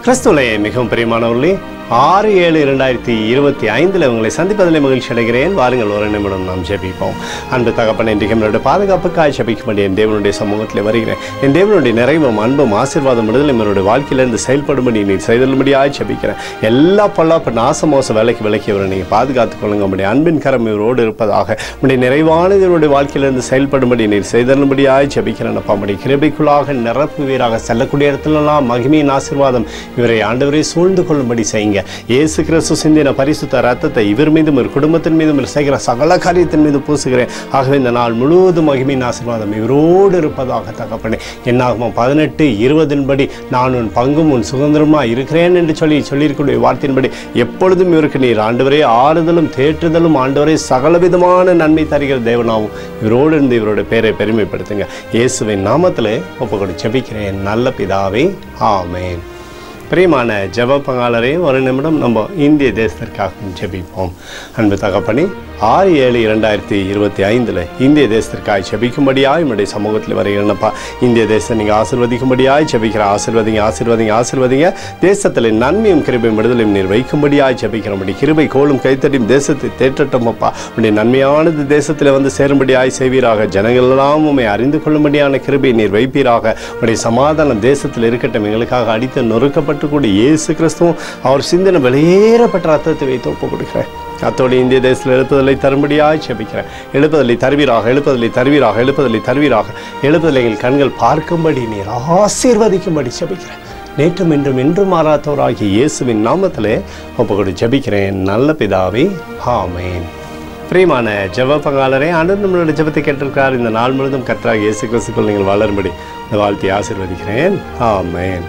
கிறிஸ்துவிலே மிகவும் பிரியமானவர்களே, 6/7/2025 உங்களை சந்திப்பதில் மகிழ்ச்சி அடைகிறேன். வாருங்கள், ஒரு நிமிடம் நாம் ஜெபிப்போம். அன்பு தகப்பனே, இன்றைக்கு நம்மளுடைய பாதுகாப்புக்காக ஜெபிக்கும்படி என் தேவனுடைய சமூகத்தில் வருகிறேன். என் தேவனுடைய நிறைவும் அன்பும் ஆசீர்வாதம் விடுதலை என்னுடைய வாழ்க்கையிலிருந்து செயல்படும்படி நீ செய்தலும்படியாக ஜெபிக்கிறேன். எல்லா பொல்லாப்பு நாசமோச வேலைக்கு விலக்கியவரை நீங்கள் பாதுகாத்துக் கொள்ளுங்க. உடைய அன்பின் கரம் இவரோடு இருப்பதாக உடைய நிறைவானது இவருடைய வாழ்க்கையிலிருந்து செயல்படும்படி நீர் செய்தலும்படியாக ஜெபிக்கிறேன். அப்பா, உடைய கிருபைக்குள்ளாக நிரப்புவீராக. செல்லக்கூடிய இடத்துலலாம் மகிமையின் ஆசீர்வாதம் இவரை ஆண்டவரை சூழ்ந்து கொள்ளும்படி செய்யுங்க. இயேசு கிறிஸ்து சிந்தின பரிசுத்த ரத்தத்தை இவர் மீதும் ஒரு குடும்பத்தின் மீதும் செய்கிற சகல காரியத்தின் மீது பூசுகிறேன். ஆகவே இந்த நாள் முழுவதும் மகிமையின் ஆசீர்வாதம் இவரோடு இருப்பதாக தகப்பனே. என்னாகும் 18:20 படி நான் உன் பங்கும் உன் சுதந்திரமாக இருக்கிறேன் என்று சொல்லியிருக்கக்கூடிய வார்த்தையின்படி எப்பொழுதும் இவருக்கு நீர் ஆண்டவரே ஆறுதலும் தேற்றுதலும் ஆண்டவரே சகலவிதமான நன்மை தருகிற தேவனாவும் இவரோடு இருந்து இவருடைய பெயரை பெருமைப்படுத்துங்க. இயேசுவின் நாமத்திலே ஒப்புக்கொடு ஜெபிக்கிறேன் நல்ல பிதாவே, ஆமென். பிரியமான ஜெப பங்காளரே, ஒரு நிமிடம் நம்ம இந்திய தேசத்திற்காக ஜெபிப்போம். அன்பு தகப்பனே, 6/7/2025 இந்திய தேசத்திற்காக ஜெபிக்கும்படியாய் உங்களுடைய சமூகத்தில் வருகிறேன்ப்பா. இந்திய தேசத்தை நீங்கள் ஆசீர்வதிக்கும்படியாய் ஜெபிக்கிற. ஆசீர்வதிங்க. தேசத்தில் நன்மையும் கிருபையும் விடுதலையும் நீர் வைக்கும்படியாய் ஜெபிக்கிறோம். கிருபை கோலும் கைத்தடியும் தேசத்தை தேற்றட்டும் அப்பா. உடைய நன்மையானது தேசத்தில் வந்து சேரும்படியாய் செய்வீராக. ஜனங்கள் எல்லாம் உண்மை அறிந்து கொள்ளும்படியான கிருபை நீர் வைப்பீராக. உடைய சமாதானம் தேசத்தில் இருக்கட்டும். எங்களுக்காக அடித்து நொறுக்கப்பட்டு கூட இயேசு கிறிஸ்துவும் அவர் சிந்தனை வெளியேறப்பட்ட ரத்தத்தை வைத்து ஒப்புக் கொடுக்கிறேன். அத்தோடு இந்திய தேசத்தில் எழுப்புதலை தரும்படியாய் ஜெபிக்கிறேன். எழுப்புதலை தருவீராக. எழுப்புதலை எங்கள் கண்கள் பார்க்கும்படி நீர் ஆசீர்வதிக்கும்படி ஜெபிக்கிறேன். நேற்றும் இன்றும் மாறாதவராகிய இயேசுவின் நாமத்திலே ஒப்புக்கொடு ஜெபிக்கிறேன் நல்ல பிதாவே, ஆமென். பிரியமான ஜெப பங்காளரே, ஆண்டவர் நம்மளுடைய ஜெபத்தை கேட்டிருக்கிறார். இந்த நாள் முழுவதும் கர்த்தராகிய இயேசு கிறிஸ்துக்குள் நீங்கள் வளரும்படி இந்த வாழ்த்தை ஆசீர்வதிக்கிறேன். ஆமென்.